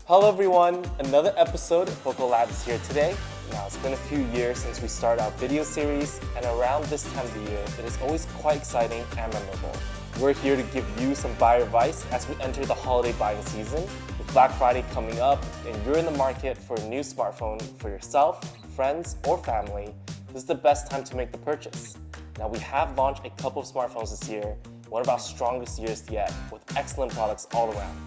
Hello everyone, another episode of Poco Lab is here today. Now it's been a few years since we started our video series, and around this time of the year, it is always quite exciting and memorable. We're here to give you some buyer advice as we enter the holiday buying season. With Black Friday coming up and you're in the market for a new smartphone for yourself, friends, or family, this is the best time to make the purchase. Now we have launched a couple of smartphones this year, one of our strongest years yet, with excellent products all around.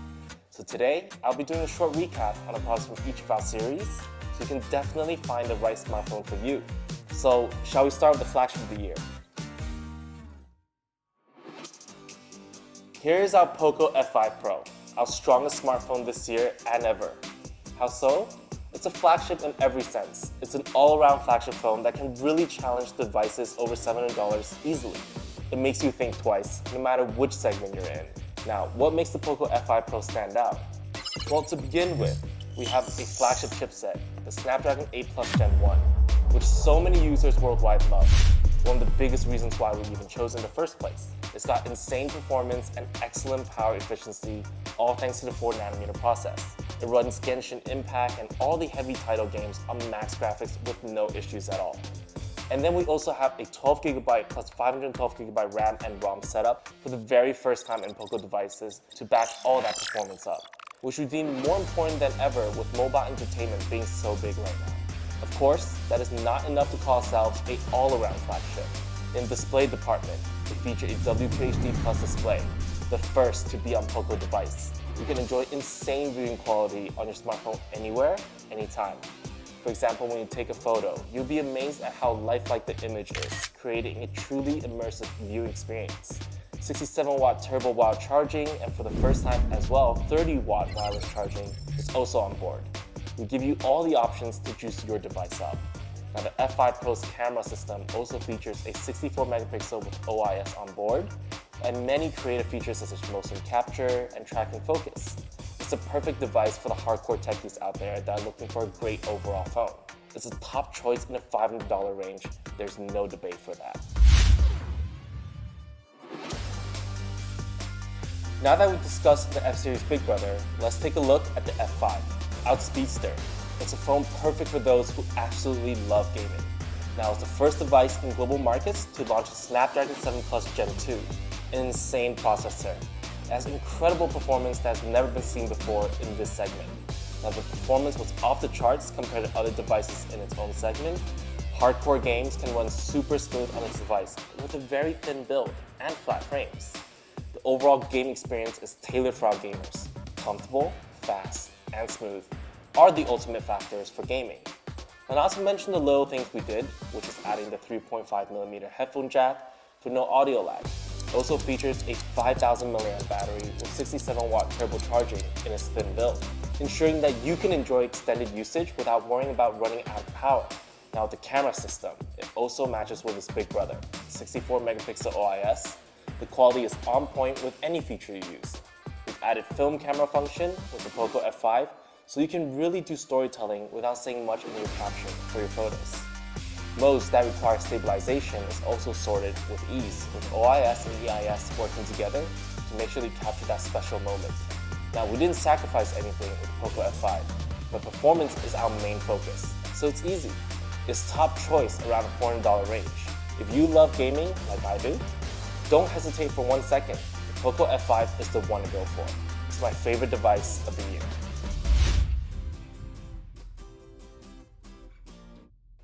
So today, I'll be doing a short recap on the products from each of our series, so you can definitely find the right smartphone for you. So, shall we start with the flagship of the year? Here is our Poco F5 Pro, our strongest smartphone this year and ever. How so? It's a flagship in every sense. It's an all-around flagship phone that can really challenge devices over $700 easily. It makes you think twice, no matter which segment you're in. Now, what makes the Poco F5 Pro stand out? Well, to begin with, we have a flagship chipset, the Snapdragon 8 Plus Gen 1, which so many users worldwide love. One of the biggest reasons why we even chose in the first place. It's got insane performance and excellent power efficiency, all thanks to the 4nm process. It runs Genshin Impact and all the heavy title games on max graphics with no issues at all. And then we also have a 12GB plus 512GB RAM and ROM setup for the very first time in Poco devices to back all that performance up, which we deem more important than ever with mobile entertainment being so big right now. Of course, that is not enough to call ourselves an all-around flagship. In the display department, we feature a WQHD Plus display, the first to be on Poco device. You can enjoy insane viewing quality on your smartphone anywhere, anytime. For example, when you take a photo, you'll be amazed at how lifelike the image is, creating a truly immersive viewing experience. 67-watt turbo wild charging, and for the first time as well, 30-watt wireless charging is also on board. We give you all the options to juice your device up. Now the F5 Pro's camera system also features a 64MP with OIS on board, and many creative features such as motion capture and tracking focus. It's a perfect device for the hardcore techies out there that are looking for a great overall phone. It's a top choice in the $500 range. There's no debate for that. Now that we've discussed the F-Series big brother, let's take a look at the F5, our speedster. It's a phone perfect for those who absolutely love gaming. Now it's the first device in global markets to launch a Snapdragon 7 Plus Gen 2, an insane processor. It has incredible performance that has never been seen before in this segment. Now the performance was off the charts compared to other devices in its own segment. Hardcore games can run super smooth on its device with a very thin build and flat frames. The overall game experience is tailored for our gamers. Comfortable, fast, and smooth are the ultimate factors for gaming. And not to mention the little things we did, which is adding the 3.5mm headphone jack for no audio lag. It also features a 5000 mAh battery with 67-watt turbo charging in its thin build, ensuring that you can enjoy extended usage without worrying about running out of power. Now with the camera system, it also matches with its big brother, 64MP OIS. The quality is on point with any feature you use. We've added film camera function with the Poco F5, so you can really do storytelling without saying much in your caption for your photos. Modes that require stabilization is also sorted with ease, with OIS and EIS working together to make sure you capture that special moment. Now, we didn't sacrifice anything with Poco F5, but performance is our main focus, so it's easy. It's top choice around the $400 range. If you love gaming, like I do, don't hesitate for 1 second. The Poco F5 is the one to go for. It's my favorite device of the year.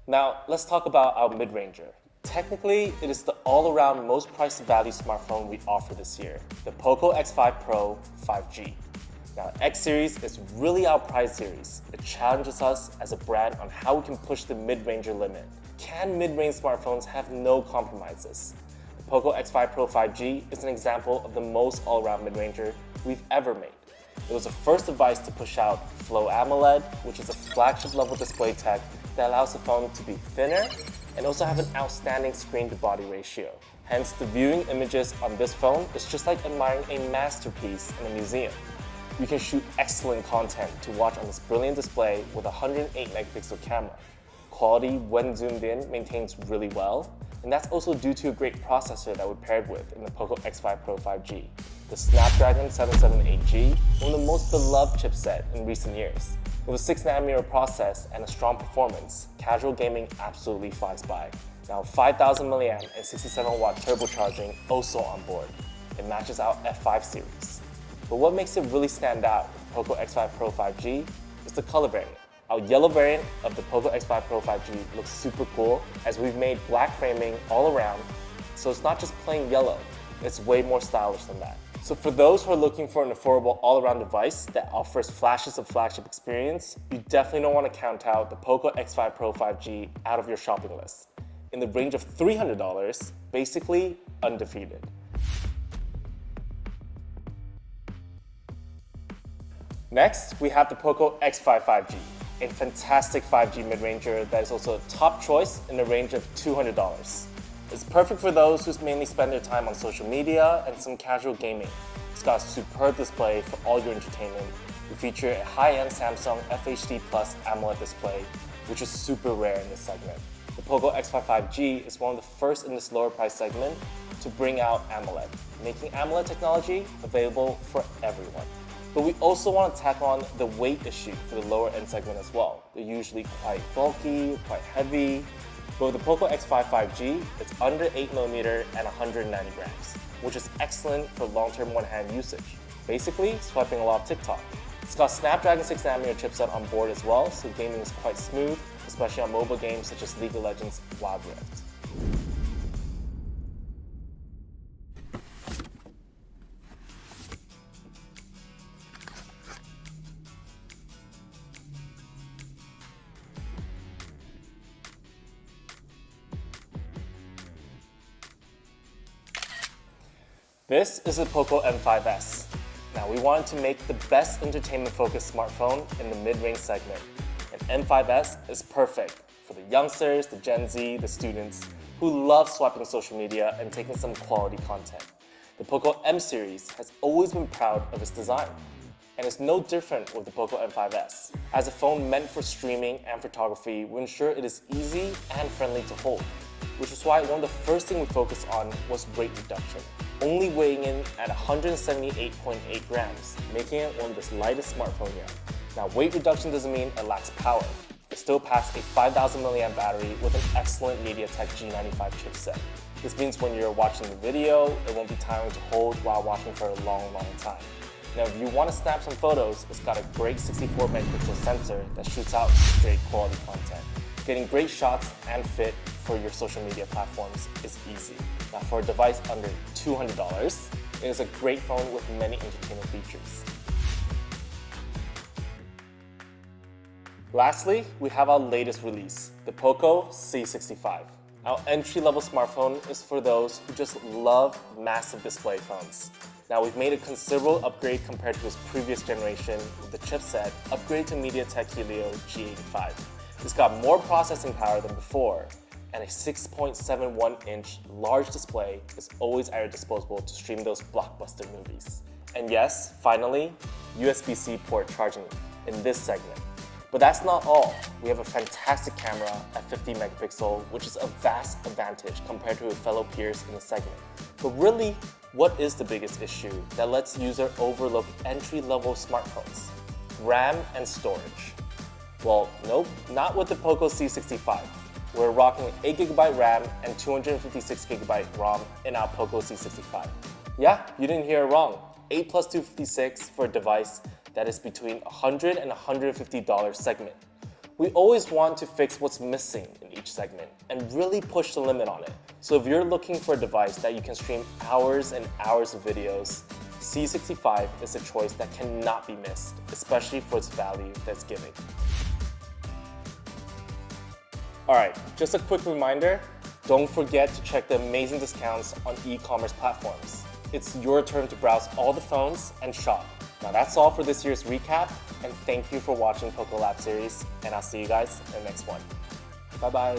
Now, let's talk about our mid-ranger. Technically, it is the all-around most price-to-value smartphone we offer this year, the Poco X5 Pro 5G. Now, X series is really our prize series. It challenges us as a brand on how we can push the mid-ranger limit. Can mid-range smartphones have no compromises? The Poco X5 Pro 5G is an example of the most all-around mid-ranger we've ever made. It was the first device to push out Flow AMOLED, which is a flagship-level display tech that allows the phone to be thinner and also have an outstanding screen-to-body ratio. Hence, the viewing images on this phone is just like admiring a masterpiece in a museum. You can shoot excellent content to watch on this brilliant display with a 108MP camera. Quality, when zoomed in, maintains really well. And that's also due to a great processor that we're paired with in the Poco X5 Pro 5G. The Snapdragon 778G, one of the most beloved chipset in recent years. With a 6nm process and a strong performance, casual gaming absolutely flies by. Now 5000 mAh and 67W turbocharging also on board. It matches our F5 series. But what makes it really stand out with Poco X5 Pro 5G is the color variant. Our yellow variant of the Poco X5 Pro 5G looks super cool as we've made black framing all around, so it's not just plain yellow, it's way more stylish than that. So for those who are looking for an affordable all-around device that offers flashes of flagship experience, you definitely don't want to count out the Poco X5 Pro 5G out of your shopping list. In the range of $300, basically undefeated. Next, we have the Poco X5 5G, a fantastic 5G mid-ranger that is also a top choice in the range of $200. It's perfect for those who mainly spend their time on social media and some casual gaming. It's got a superb display for all your entertainment. We feature a high-end Samsung FHD Plus AMOLED display, which is super rare in this segment. The Poco X5 5G is one of the first in this lower price segment to bring out AMOLED, making AMOLED technology available for everyone. But we also want to tackle on the weight issue for the lower end segment as well. They're usually quite bulky, quite heavy. But with the Poco X5 5G, it's under 8mm and 190 grams, which is excellent for long-term one-hand usage. Basically, swiping a lot of TikTok. It's got Snapdragon 6nm chipset on board as well, so gaming is quite smooth, especially on mobile games such as League of Legends Wild Rift. This is the Poco M5S. Now we wanted to make the best entertainment-focused smartphone in the mid-range segment. And M5S is perfect for the youngsters, the Gen Z, the students who love swiping social media and taking some quality content. The Poco M series has always been proud of its design. And it's no different with the Poco M5S. As a phone meant for streaming and photography, we ensure it is easy and friendly to hold, which is why one of the first things we focused on was weight reduction, only weighing in at 178.8 grams, making it one of the lightest smartphones yet. Now, weight reduction doesn't mean it lacks power. It still packs a 5000 mAh battery with an excellent MediaTek G95 chipset. This means when you're watching the video, it won't be tiring to hold while watching for a long time. Now, if you want to snap some photos, it's got a great 64 megapixel sensor that shoots out straight quality content. Getting great shots and fit for your social media platforms is easy. Now, for a device under $200, it is a great phone with many entertainment features. Lastly, we have our latest release, the Poco C65. Our entry-level smartphone is for those who just love massive display phones. Now, we've made a considerable upgrade compared to its previous generation with the chipset upgrade to MediaTek Helio G85. It's got more processing power than before, and a 6.71-inch large display is always at your disposal to stream those blockbuster movies. And yes, finally, USB-C port charging in this segment. But that's not all. We have a fantastic camera at 50 megapixel, which is a vast advantage compared to fellow peers in the segment. But really, what is the biggest issue that lets users overlook entry-level smartphones? RAM and storage. Well, nope, not with the Poco C65. We're rocking 8GB RAM and 256GB ROM in our Poco C65. Yeah, you didn't hear it wrong. 8 plus 256 for a device that is between $100 and $150 segment. We always want to fix what's missing in each segment and really push the limit on it. So if you're looking for a device that you can stream hours and hours of videos, C65 is a choice that cannot be missed, especially for its value that's giving. Alright, just a quick reminder, don't forget to check the amazing discounts on e-commerce platforms. It's your turn to browse all the phones and shop. Now that's all for this year's recap, and thank you for watching Poco Lab series, and I'll see you guys in the next one. Bye bye.